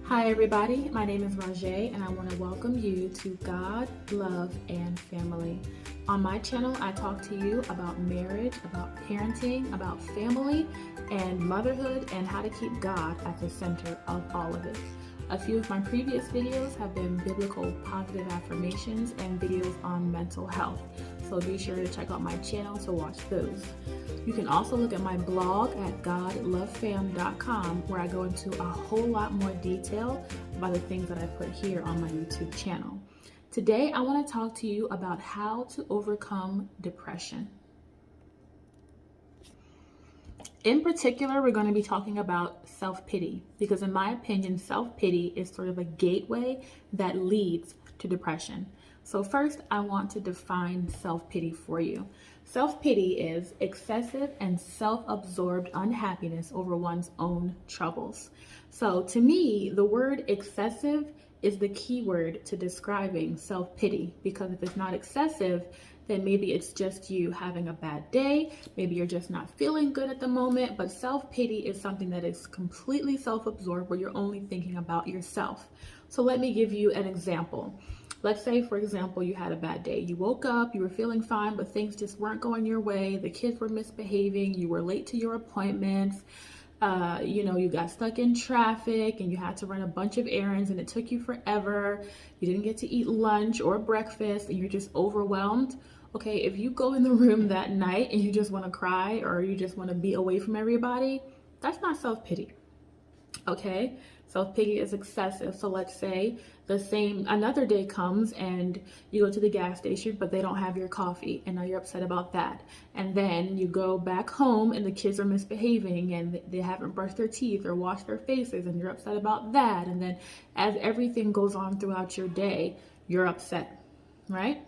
Hi everybody, my name is Rajay and I want to welcome you to God, Love, and Family. On my channel, I talk to you about marriage, about parenting, about family, and motherhood, and how to keep God at the center of all of it. A few of my previous videos have been biblical positive affirmations and videos on mental health, so be sure to check out my channel to watch those. You can also look at my blog at godlovefam.com, where I go into a whole lot more detail about the things that I put here on my YouTube channel. Today, I want to talk to you about how to overcome depression. In particular, we're going to be talking about self-pity, because in my opinion, self-pity is sort of a gateway that leads to depression. So first, I want to define self-pity for you. Self-pity is excessive and self-absorbed unhappiness over one's own troubles. So to me, the word excessive is the key word to describing self-pity, because if it's not excessive, then maybe it's just you having a bad day, maybe you're just not feeling good at the moment, but self-pity is something that is completely self-absorbed, where you're only thinking about yourself. So let me give you an example. Let's say, for example, you had a bad day. You woke up, you were feeling fine, but things just weren't going your way. The kids were misbehaving, you were late to your appointments, you got stuck in traffic and you had to run a bunch of errands and it took you forever. You didn't get to eat lunch or breakfast and you're just overwhelmed. Okay, if you go in the room that night and you just want to cry or you just want to be away from everybody, that's not self-pity. Okay, self-pity is excessive. So let's say another day comes and you go to the gas station, but they don't have your coffee, and now you're upset about that. And then you go back home and the kids are misbehaving and they haven't brushed their teeth or washed their faces, and you're upset about that. And then as everything goes on throughout your day, you're upset, right?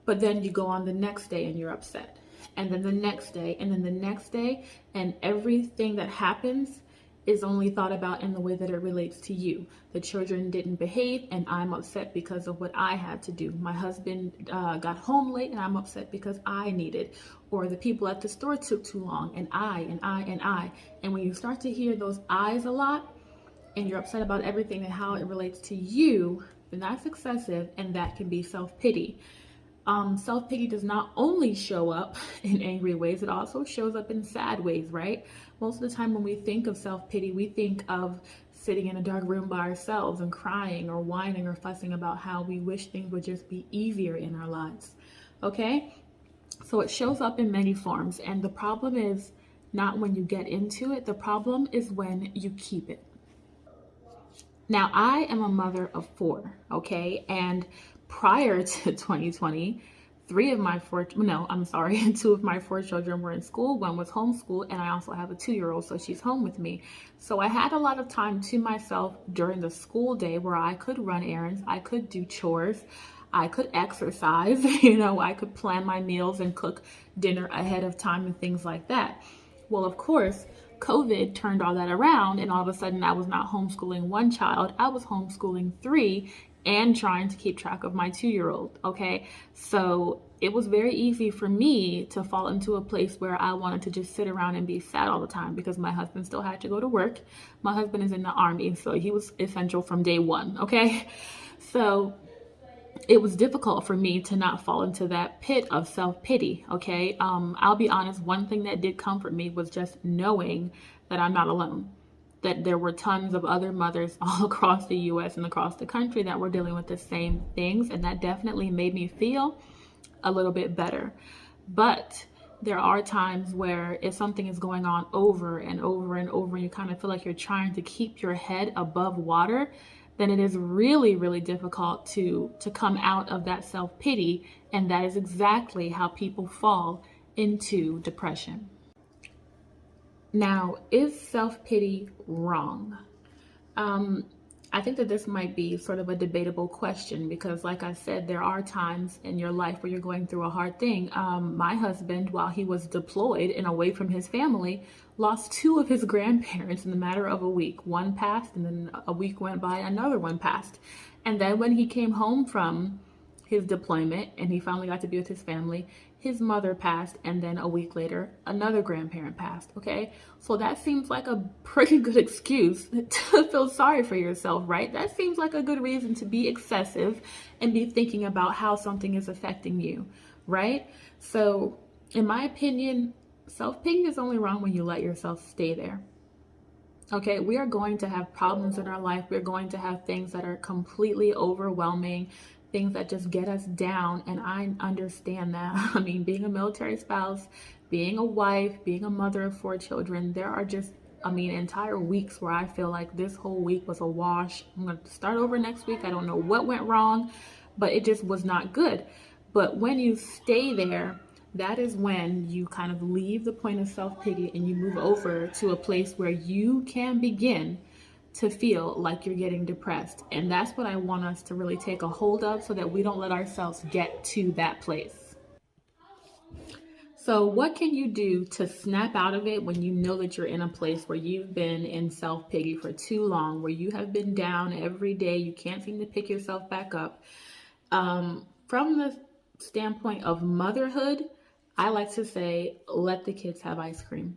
But then you go on the next day and you're upset, and then the next day, and then the next day, and everything that happens is only thought about in the way that it relates to you. The children didn't behave and I'm upset because of what I had to do. My husband got home late and I'm upset because I needed. Or the people at the store took too long, and I. And when you start to hear those I's a lot and you're upset about everything and how it relates to you, then that's excessive, and that can be self-pity. Self-pity does not only show up in angry ways, it also shows up in sad ways, right? Most of the time when we think of self-pity, we think of sitting in a dark room by ourselves and crying or whining or fussing about how we wish things would just be easier in our lives, okay? So it shows up in many forms, and the problem is not when you get into it, the problem is when you keep it. Now, I am a mother of 4, okay? And prior to 2020, 2 of my 4 children were in school. One was homeschooled, and I also have a 2-year-old, so she's home with me. So I had a lot of time to myself during the school day where I could run errands, I could do chores, I could exercise, I could plan my meals and cook dinner ahead of time and things like that. Well, of course, COVID turned all that around, and all of a sudden I was not homeschooling 1 child, I was homeschooling 3 and trying to keep track of my 2-year-old, okay? So it was very easy for me to fall into a place where I wanted to just sit around and be sad all the time, because my husband still had to go to work. My husband is in the Army, so he was essential from day one, okay? So it was difficult for me to not fall into that pit of self-pity, okay? I'll be honest, one thing that did comfort me was just knowing that I'm not alone, that there were tons of other mothers all across the US and across the country that were dealing with the same things, and that definitely made me feel a little bit better. But there are times where if something is going on over and over and over, and you kind of feel like you're trying to keep your head above water, then it is really, really difficult to come out of that self-pity, and that is exactly how people fall into depression. Now, is self-pity wrong? I think that this might be sort of a debatable question, because like I said, there are times in your life where you're going through a hard thing. My husband, while he was deployed and away from his family, lost 2 of his grandparents in the matter of a week. One passed, and then a week went by, another one passed. And then when he came home from his deployment and he finally got to be with his family, his mother passed, and then a week later, another grandparent passed, okay? So that seems like a pretty good excuse to feel sorry for yourself, right? That seems like a good reason to be excessive and be thinking about how something is affecting you, right? So, in my opinion, self-pity is only wrong when you let yourself stay there. Okay, we are going to have problems in our life. We're going to have things that are completely overwhelming, things that just get us down. And I understand that. I mean, being a military spouse, being a wife, being a mother of 4 children, there are just, entire weeks where I feel like this whole week was a wash. I'm going to start over next week. I don't know what went wrong, but it just was not good. But when you stay there, that is when you kind of leave the point of self-pity and you move over to a place where you can begin to feel like you're getting depressed. And that's what I want us to really take a hold of so that we don't let ourselves get to that place. So what can you do to snap out of it when you know that you're in a place where you've been in self-pity for too long, where you have been down every day, you can't seem to pick yourself back up? From the standpoint of motherhood, I like to say, let the kids have ice cream.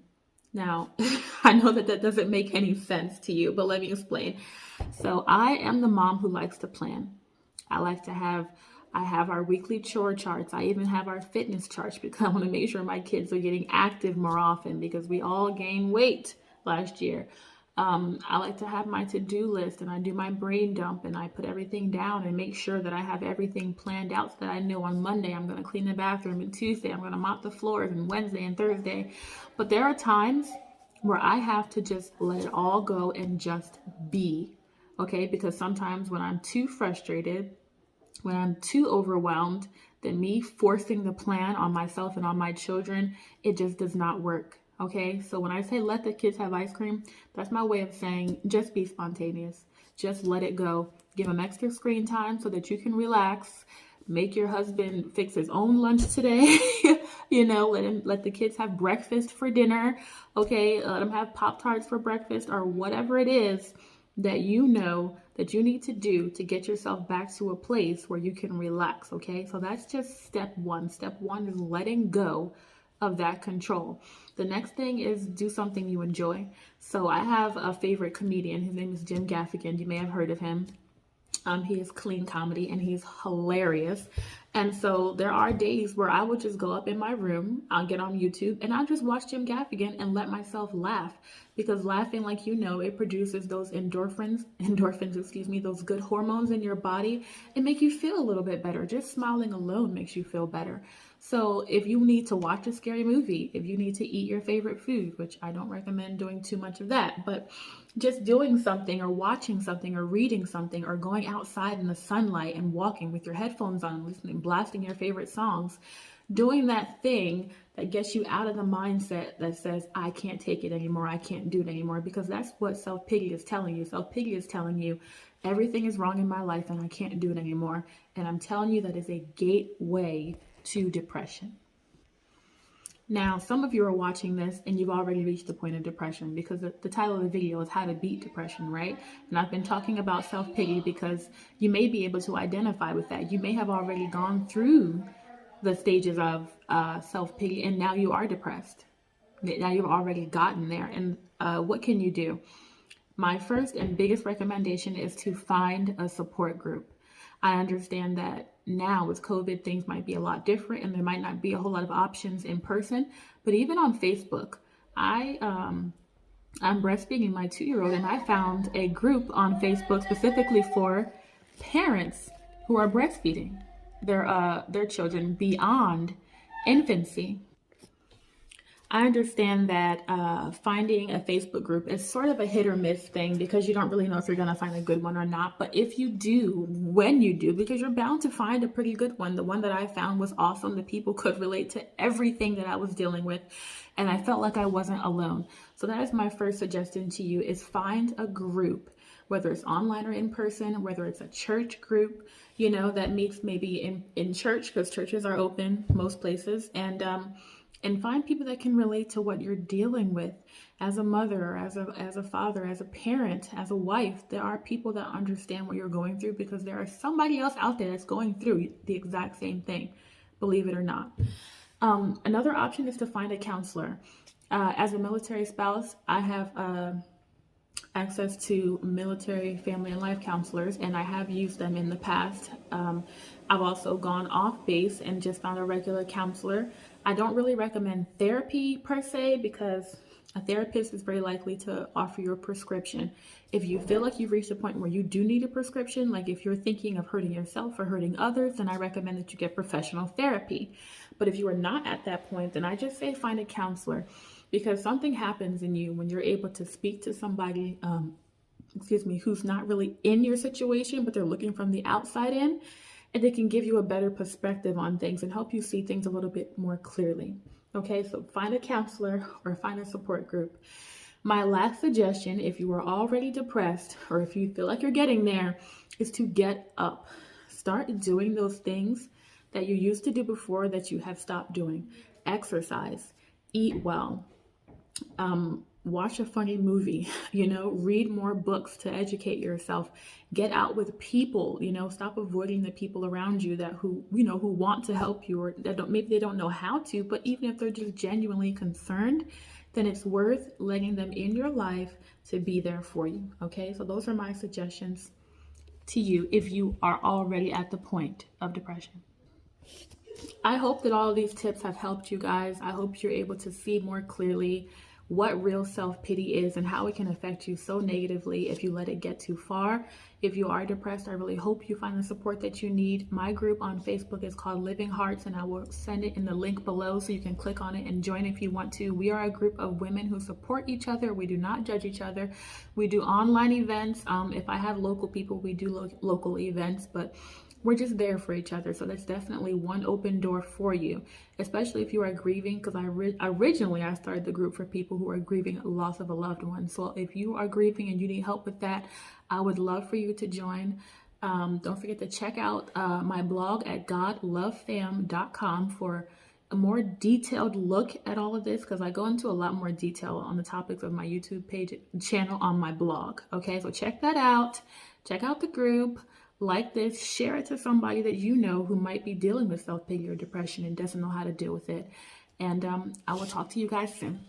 Now, I know that that doesn't make any sense to you, but let me explain. So I am the mom who likes to plan. I have our weekly chore charts. I even have our fitness charts because I want to make sure my kids are getting active more often because we all gained weight last year. I like to have my to-do list and I do my brain dump and I put everything down and make sure that I have everything planned out so that I know on Monday I'm going to clean the bathroom and Tuesday I'm going to mop the floors and Wednesday and Thursday. But there are times where I have to just let it all go and just be, okay? Because sometimes when I'm too frustrated, when I'm too overwhelmed, then me forcing the plan on myself and on my children, it just does not work. Okay, so when I say let the kids have ice cream, that's my way of saying just be spontaneous. Just let it go. Give them extra screen time so that you can relax. Make your husband fix his own lunch today. Let the kids have breakfast for dinner. Okay, let them have Pop-Tarts for breakfast or whatever it is that you know that you need to do to get yourself back to a place where you can relax. Okay, so that's just step one. Step one is letting go of that control. The next thing is do something you enjoy. So I have a favorite comedian. His name is Jim Gaffigan. You may have heard of him. He is clean comedy and he's hilarious. And so there are days where I would just go up in my room, I'll get on YouTube and I'll just watch Jim Gaffigan and let myself laugh because laughing, like it produces those endorphins, those good hormones in your body and make you feel a little bit better. Just smiling alone makes you feel better. So if you need to watch a scary movie, if you need to eat your favorite food, which I don't recommend doing too much of that, but just doing something or watching something or reading something or going outside in the sunlight and walking with your headphones on, listening, blasting your favorite songs, doing that thing that gets you out of the mindset that says, I can't take it anymore, I can't do it anymore, because that's what self-pity is telling you. Self-pity is telling you everything is wrong in my life and I can't do it anymore. And I'm telling you that is a gateway to depression. Now, some of you are watching this and you've already reached the point of depression because the title of the video is how to beat depression, right? And I've been talking about self-pity because you may be able to identify with that. You may have already gone through the stages of self-pity and now you are depressed. Now you've already gotten there. And what can you do? My first and biggest recommendation is to find a support group. I understand that now with COVID, things might be a lot different and there might not be a whole lot of options in person, but even on Facebook, I'm breastfeeding my 2-year-old and I found a group on Facebook specifically for parents who are breastfeeding their children beyond infancy. I understand that finding a Facebook group is sort of a hit or miss thing because you don't really know if you're going to find a good one or not. But if you do, when you do, because you're bound to find a pretty good one. The one that I found was awesome. The people could relate to everything that I was dealing with. And I felt like I wasn't alone. So that is my first suggestion to you is find a group, whether it's online or in person, whether it's a church group, that meets maybe in church because churches are open most places. And find people that can relate to what you're dealing with as a mother, as a father, as a parent, as a wife. There are people that understand what you're going through because there is somebody else out there that's going through the exact same thing, believe it or not. Another option is to find a counselor. As a military spouse, I have access to military family and life counselors, and I have used them in the past. I've also gone off base and just found a regular counselor. I don't really recommend therapy per se because a therapist is very likely to offer you a prescription. If you feel like you've reached a point where you do need a prescription, like if you're thinking of hurting yourself or hurting others, then I recommend that you get professional therapy. But if you are not at that point, then I just say find a counselor, because something happens in you when you're able to speak to somebody, who's not really in your situation, but they're looking from the outside in, and they can give you a better perspective on things and help you see things a little bit more clearly. Okay, so find a counselor or find a support group. My last suggestion, if you are already depressed or if you feel like you're getting there, is to get up. Start doing those things that you used to do before that you have stopped doing. Exercise, eat well, watch a funny movie, read more books to educate yourself, get out with people, stop avoiding the people around you who want to help you, or that maybe they don't know how to, but even if they're just genuinely concerned, then it's worth letting them in your life to be there for you. Okay, so those are my suggestions to you if you are already at the point of depression. I hope that all of these tips have helped you guys. I hope you're able to see more clearly what real self-pity is and how it can affect you so negatively if you let it get too far. If you are depressed, I really hope you find the support that you need. My group on Facebook is called Living Hearts, and I will send it in the link below so you can click on it and join if you want to. We are a group of women who support each other. We do not judge each other. We do online events. If I have local people, we do local events, but we're just there for each other. So that's definitely one open door for you, especially if you are grieving, because originally I started the group for people who are grieving loss of a loved one. So if you are grieving and you need help with that, I would love for you to join. Don't forget to check out my blog at godlovefam.com for a more detailed look at all of this, because I go into a lot more detail on the topics of my YouTube channel on my blog. Okay, so check that out. Check out the group. Like this, share it to somebody that you know who might be dealing with self-pity or depression and doesn't know how to deal with it. And I will talk to you guys soon.